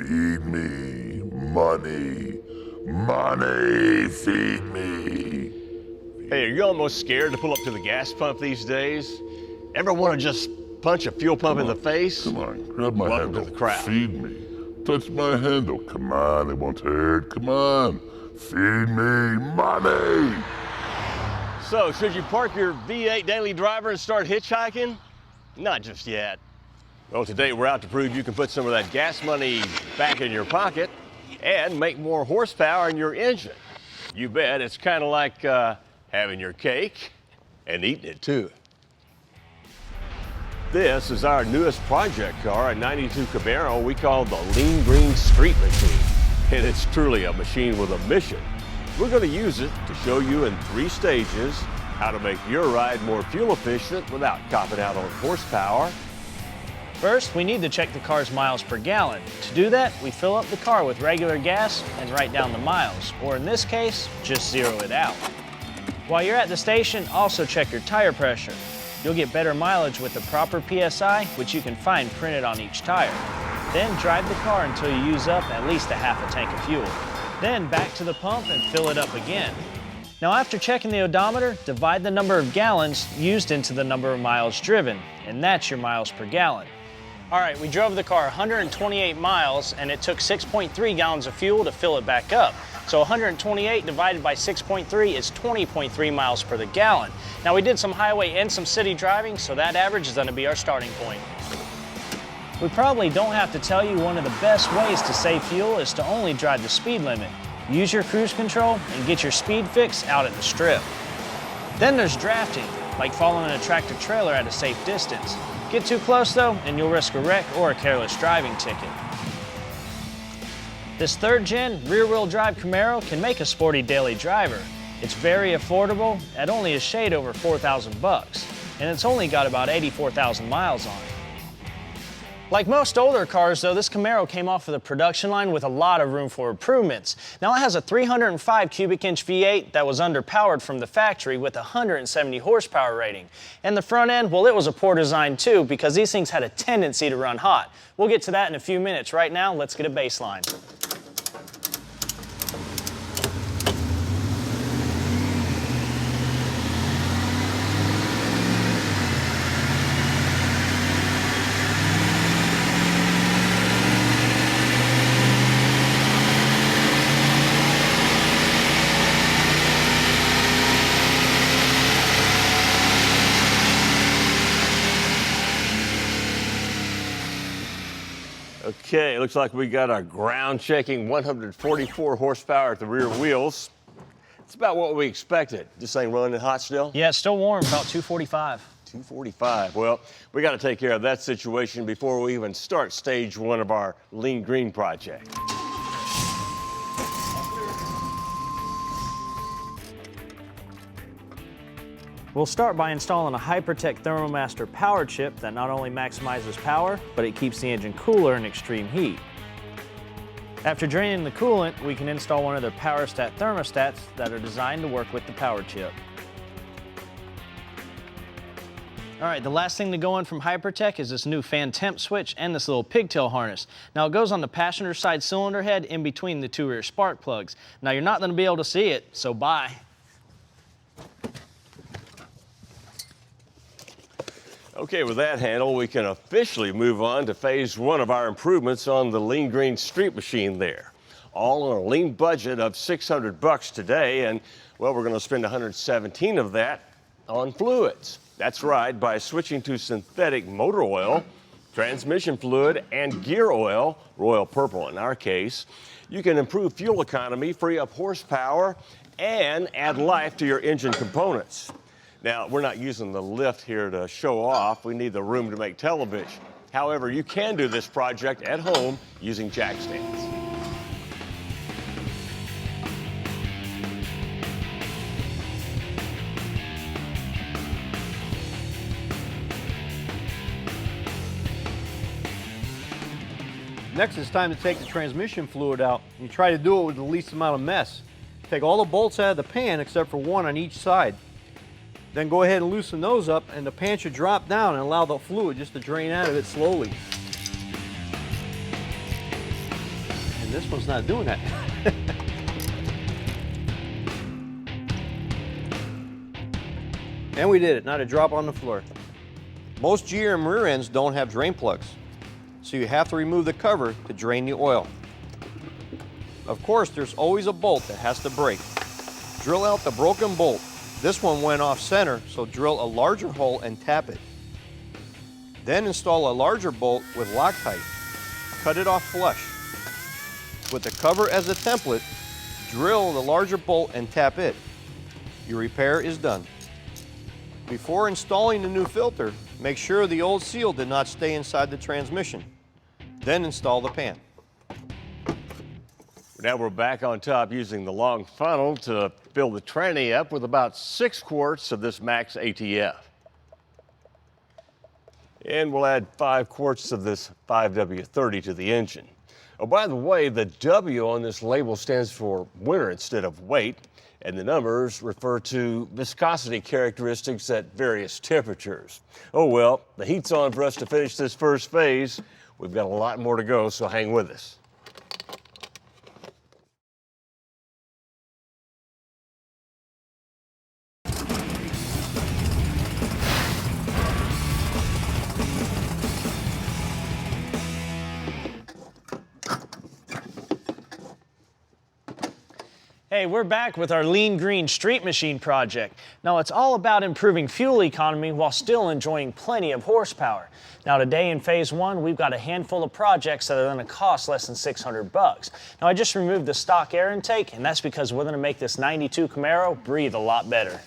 Feed me money. Money, feed me. Hey, are you almost scared to pull up to the gas pump these days? Ever want to just punch a fuel pump in the face? Come on, grab my Welcome handle. to the crowd. Feed me. Touch my handle. Come on, it won't hurt. Come on. Feed me money. So, should you park your V8 daily driver and start hitchhiking? Not just yet. Well, today we're out to prove you can put some of that gas money back in your pocket and make more horsepower in your engine. You bet, it's kind of like having your cake and eating it too. This is our newest project car, a 92 Camaro we call the Lean Green Street Machine. And it's truly a machine with a mission. We're going to use it to show you in 3 stages how to make your ride more fuel efficient without copping out on horsepower. First, we need to check the car's miles per gallon. To do that, we fill up the car with regular gas and write down the miles, or in this case, just zero it out. While you're at the station, also check your tire pressure. You'll get better mileage with the proper PSI, which you can find printed on each tire. Then drive the car until you use up at least a half a tank of fuel. Then back to the pump and fill it up again. Now after checking the odometer, divide the number of gallons used into the number of miles driven, and that's your miles per gallon. All right, we drove the car 128 miles and it took 6.3 gallons of fuel to fill it back up. So 128 divided by 6.3 is 20.3 miles per the gallon. Now we did some highway and some city driving, so that average is gonna be our starting point. We probably don't have to tell you one of the best ways to save fuel is to only drive the speed limit. Use your cruise control and get your speed fix out at the strip. Then there's drafting, like following a tractor trailer at a safe distance. Get too close though, and you'll risk a wreck or a careless driving ticket. This 3rd gen rear-wheel drive Camaro can make a sporty daily driver. It's very affordable at only a shade over 4,000 bucks, and it's only got about 84,000 miles on it. Like most older cars though, this Camaro came off of the production line with a lot of room for improvements. Now it has a 305 cubic inch V8 that was underpowered from the factory with a 170 horsepower rating. And the front end, well, it was a poor design too because these things had a tendency to run hot. We'll get to that in a few minutes. Right now, let's get a baseline. Okay, looks like we got our ground-shaking 144 horsepower at the rear wheels. It's about what we expected. This thing running hot still? Yeah, it's still warm, about 245. 245. Well, we got to take care of that situation before we even start stage 1 of our Lean Green project. We'll start by installing a Hypertech Thermo-Master power chip that not only maximizes power, but it keeps the engine cooler in extreme heat. After draining the coolant, we can install one of their PowerStat thermostats that are designed to work with the power chip. All right, the last thing to go in from Hypertech is this new fan temp switch and this little pigtail harness. Now it goes on the passenger side cylinder head in between the 2 rear spark plugs. Now you're not gonna be able to see it, so bye. Okay, with that handle, we can officially move on to phase 1 of our improvements on the Lean Green Street Machine there. All on a lean budget of 600 bucks today, and well, we're gonna spend 117 of that on fluids. That's right, by switching to synthetic motor oil, transmission fluid, and gear oil, Royal Purple in our case, you can improve fuel economy, free up horsepower, and add life to your engine components. Now, we're not using the lift here to show off. We need the room to make television. However, you can do this project at home using jack stands. Next, it's time to take the transmission fluid out. You try to do it with the least amount of mess. Take all the bolts out of the pan except for 1 on each side. Then go ahead and loosen those up, and the pan should drop down and allow the fluid just to drain out of it slowly. this one's not doing that. And we did it, not a drop on the floor. Most GM rear ends don't have drain plugs, so you have to remove the cover to drain the oil. Of course, there's always a bolt that has to break. Drill out the broken bolt. This one went off center, so drill a larger hole and tap it. Then install a larger bolt with Loctite. Cut it off flush. With the cover as a template, drill the larger bolt and tap it. Your repair is done. Before installing the new filter, make sure the old seal did not stay inside the transmission. Then install the pan. Now we're back on top using the long funnel to fill the tranny up with about 6 quarts of this max ATF. And we'll add 5 quarts of this 5W30 to the engine. Oh, by the way, the W on this label stands for winter instead of weight, and the numbers refer to viscosity characteristics at various temperatures. Oh well, the heat's on for us to finish this first phase. We've got a lot more to go, so hang with us. Hey, we're back with our Lean Green Street Machine project. Now, it's all about improving fuel economy while still enjoying plenty of horsepower. Now, today in phase 1, we've got a handful of projects that are going to cost less than $600. Now, I just removed the stock air intake, and that's because we're going to make this 92 Camaro breathe a lot better.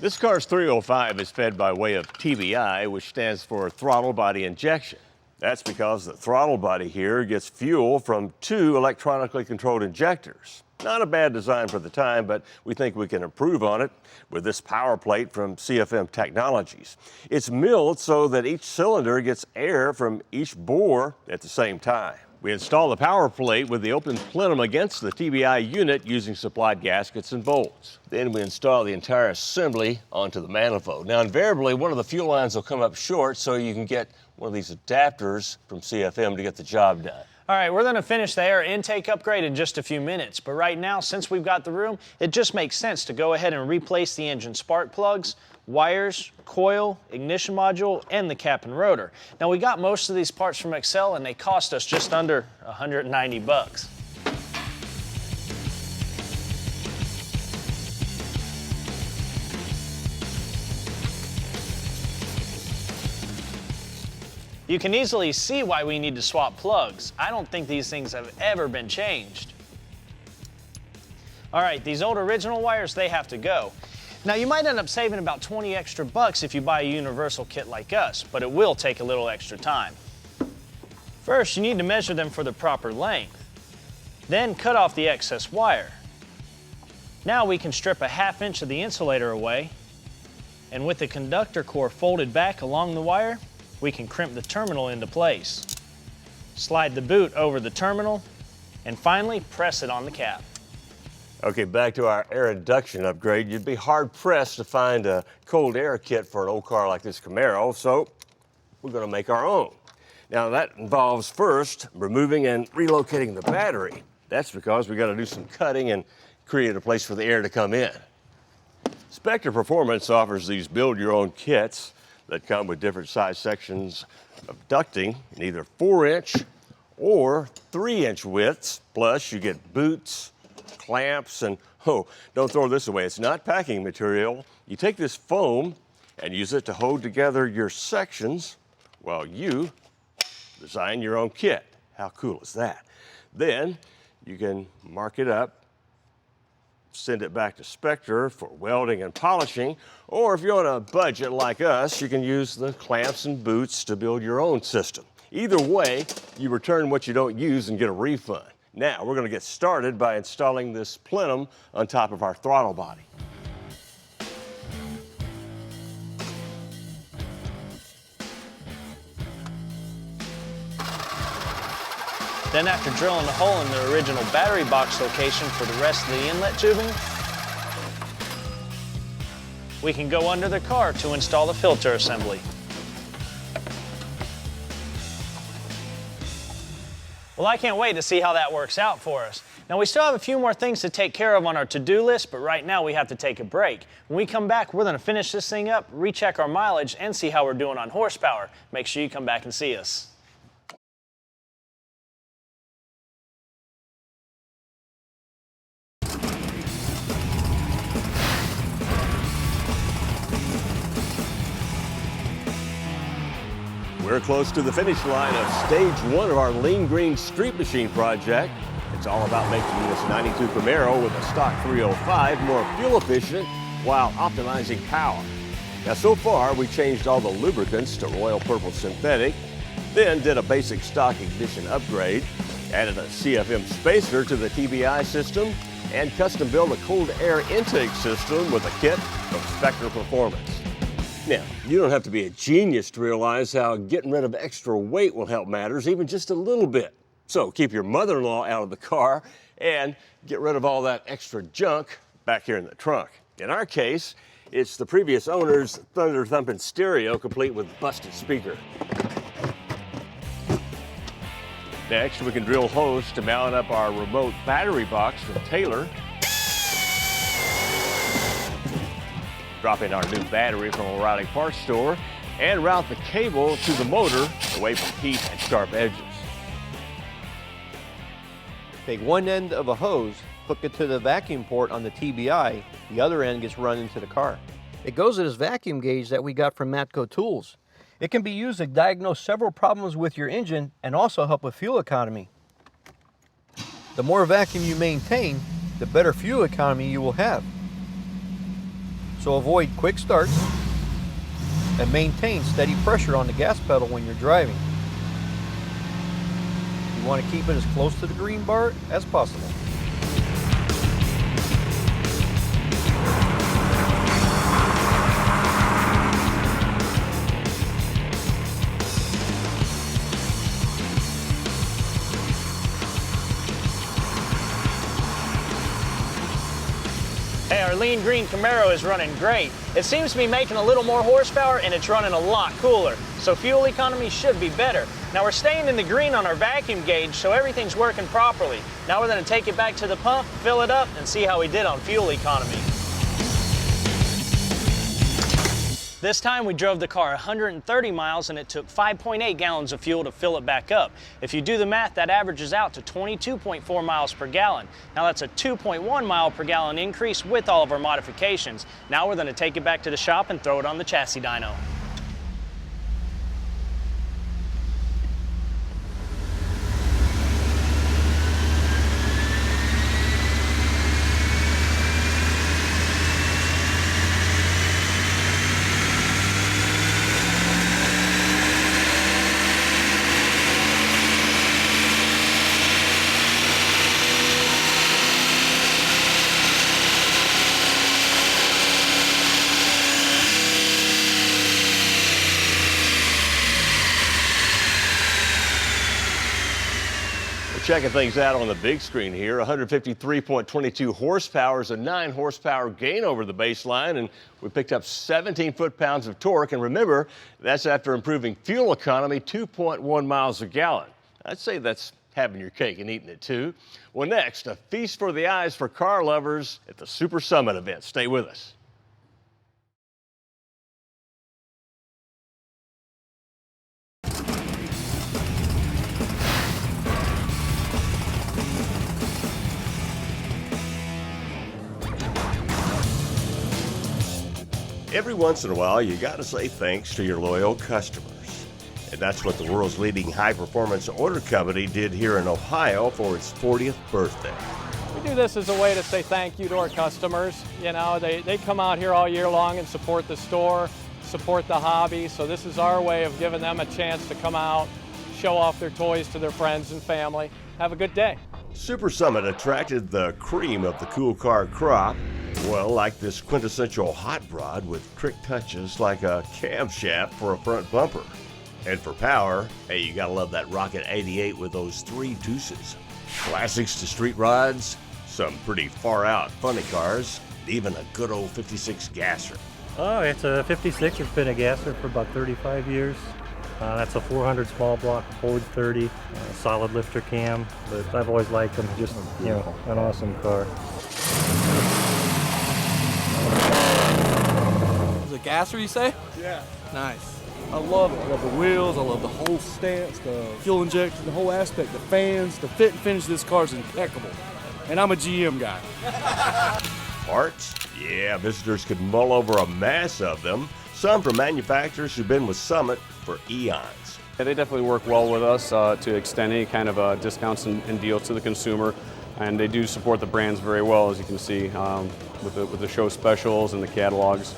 This car's 305 is fed by way of TBI, which stands for throttle body injection. That's because the throttle body here gets fuel from 2 electronically controlled injectors. Not a bad design for the time, but we think we can improve on it with this power plate from CFM Technologies. It's milled so that each cylinder gets air from each bore at the same time. We install the power plate with the open plenum against the TBI unit using supplied gaskets and bolts. Then we install the entire assembly onto the manifold. Now, invariably, one of the fuel lines will come up short, so you can get one of these adapters from CFM to get the job done. All right, we're going to finish the air intake upgrade in just a few minutes, but right now, since we've got the room, it just makes sense to go ahead and replace the engine spark plugs, wires, coil, ignition module, and the cap and rotor. Now, we got most of these parts from Accel, and they cost us just under $190. You can easily see why we need to swap plugs. I don't think these things have ever been changed. All right, these old original wires, they have to go. Now, you might end up saving about 20 extra bucks if you buy a universal kit like us, but it will take a little extra time. First, you need to measure them for the proper length. Then cut off the excess wire. Now we can strip a 1/2 inch of the insulator away, and with the conductor core folded back along the wire, we can crimp the terminal into place. Slide the boot over the terminal, and finally press it on the cap. Okay, back to our air induction upgrade. You'd be hard-pressed to find a cold air kit for an old car like this Camaro, so we're going to make our own. Now, that involves first removing and relocating the battery. That's because we got to do some cutting and create a place for the air to come in. Spectre Performance offers these build-your-own kits that come with different size sections of ducting in either 4-inch or 3-inch widths. Plus, you get boots, clamps, and oh, don't throw this away. It's not packing material. You take this foam and use it to hold together your sections while you design your own kit. How cool is that? Then you can mark it up, send it back to Spectre for welding and polishing, or if you're on a budget like us, you can use the clamps and boots to build your own system. Either way, you return what you don't use and get a refund. Now, we're going to get started by installing this plenum on top of our throttle body. Then after drilling a hole in the original battery box location for the rest of the inlet tubing, we can go under the car to install the filter assembly. Well, I can't wait to see how that works out for us. Now, we still have a few more things to take care of on our to-do list, but right now we have to take a break. When we come back, we're going to finish this thing up, recheck our mileage, and see how we're doing on horsepower. Make sure you come back and see us. We're close to the finish line of stage 1 of our Lean Green Street Machine project. It's all about making this 92 Camaro with a stock 305 more fuel efficient while optimizing power. Now, so far, we changed all the lubricants to Royal Purple Synthetic, then did a basic stock ignition upgrade, added a CFM spacer to the TBI system, and custom built a cold air intake system with a kit from Spectre Performance. Now, you don't have to be a genius to realize how getting rid of extra weight will help matters, even just a little bit. So keep your mother-in-law out of the car and get rid of all that extra junk back here in the trunk. In our case, it's the previous owner's thunder-thumping stereo complete with busted speaker. Next, we can drill holes to mount up our remote battery box from Taylor. Drop in our new battery from O'Reilly Parts Store and route the cable to the motor away from heat and sharp edges. Take one end of a hose, hook it to the vacuum port on the TBI, the other end gets run into the car. It goes to this vacuum gauge that we got from Matco Tools. It can be used to diagnose several problems with your engine and also help with fuel economy. The more vacuum you maintain, the better fuel economy you will have. So avoid quick starts and maintain steady pressure on the gas pedal when you're driving. You want to keep it as close to the green bar as possible. Hey, our Lean Green Camaro is running great. It seems to be making a little more horsepower and it's running a lot cooler, so fuel economy should be better. Now we're staying in the green on our vacuum gauge, so everything's working properly. Now we're going to take it back to the pump, fill it up, and see how we did on fuel economy. This time we drove the car 130 miles and it took 5.8 gallons of fuel to fill it back up. If you do the math, that averages out to 22.4 miles per gallon. Now that's a 2.1 mile per gallon increase with all of our modifications. Now we're going to take it back to the shop and throw it on the chassis dyno. Checking things out on the big screen here, 153.22 horsepower is a 9 horsepower gain over the baseline, and we picked up 17 foot-pounds of torque. And remember, that's after improving fuel economy 2.1 miles a gallon. I'd say that's having your cake and eating it too. Well, next, a feast for the eyes for car lovers at the Super Summit event. Stay with us. Every once in a while, you gotta say thanks to your loyal customers. And that's what the world's leading high-performance order company did here in Ohio for its 40th birthday. We do this as a way to say thank you to our customers. You know, they come out here all year long and support the store, support the hobby. So this is our way of giving them a chance to come out, show off their toys to their friends and family. Have a good day. Super Summit attracted the cream of the cool car crop. Well, like this quintessential hot rod with trick touches like a camshaft for a front bumper. And for power, hey, you gotta love that Rocket 88 with those 3 deuces. Classics to street rods, some pretty far out funny cars, even a good old 56 gasser. Oh, it's a 56. It's been a gasser for about 35 years. That's a 400 small block, Ford 30, solid lifter cam, but I've always liked them. Just, you know, an awesome car. Is it gasser, you say? Yeah. Nice. I love it. I love the wheels. I love the whole stance, the fuel injection, the whole aspect, the fans, the fit and finish of this car is impeccable. And I'm a GM guy. Parts? Yeah, visitors could mull over a mass of them, some from manufacturers who've been with Summit for eons. Yeah, they definitely work well with us to extend any kind of discounts and deals to the consumer, and they do support the brands very well, as you can see with the show specials and the catalogs.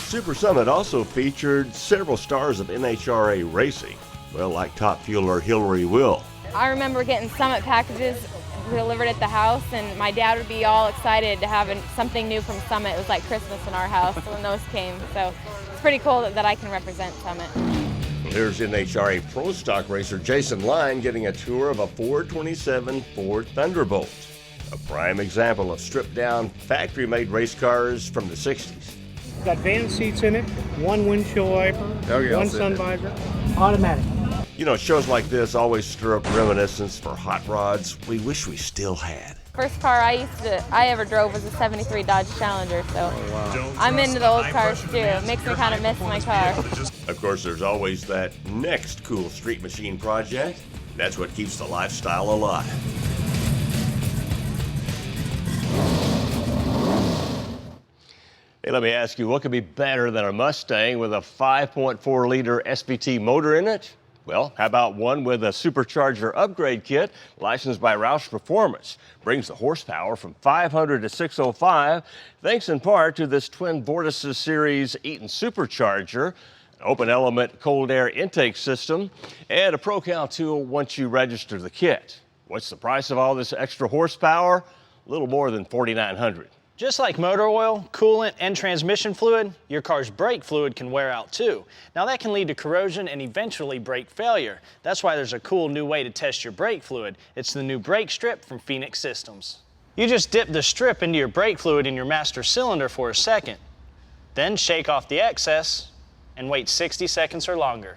Super Summit also featured several stars of NHRA racing, well, like top fueler Hillary Will. I remember getting Summit packages delivered at the house, and my dad would be all excited to have something new from Summit. It was like Christmas in our house when those came, so it's pretty cool that I can represent Summit. Here's NHRA Pro Stock racer Jason Line getting a tour of a 427 Ford Thunderbolt, a prime example of stripped-down, factory-made race cars from the 60s. Got van seats in it, one windshield wiper, one sun visor, automatic. You know, shows like this always stir up reminiscence for hot rods we wish we still had. First car I ever drove was a '73 Dodge Challenger, so I'm into the old cars too. It makes me kind of miss my car. Of course, there's always that next cool street machine project. That's what keeps the lifestyle alive. Hey, let me ask you, what could be better than a Mustang with a 5.4-liter SVT motor in it? Well, how about one with a supercharger upgrade kit licensed by Roush Performance? Brings the horsepower from 500 to 605, thanks in part to this twin Vortices series Eaton supercharger, an open element cold air intake system, and a ProCal tool once you register the kit. What's the price of all this extra horsepower? A little more than $4,900. Just like motor oil, coolant, and transmission fluid, your car's brake fluid can wear out too. Now that can lead to corrosion and eventually brake failure. That's why there's a cool new way to test your brake fluid. It's the new brake strip from Phoenix Systems. You just dip the strip into your brake fluid in your master cylinder for a second. Then shake off the excess and wait 60 seconds or longer.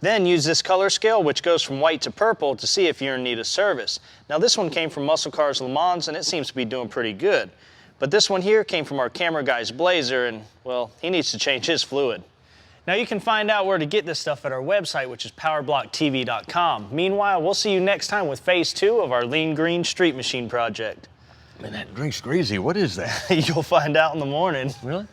Then use this color scale, which goes from white to purple, to see if you're in need of service. Now this one came from Muscle Cars Le Mans and it seems to be doing pretty good. But this one here came from our camera guy's Blazer and, well, he needs to change his fluid. Now you can find out where to get this stuff at our website, which is powerblocktv.com. Meanwhile, we'll see you next time with phase 2 of our Lean Green Street Machine project. Man, that drink's greasy. What is that? You'll find out in the morning. Really?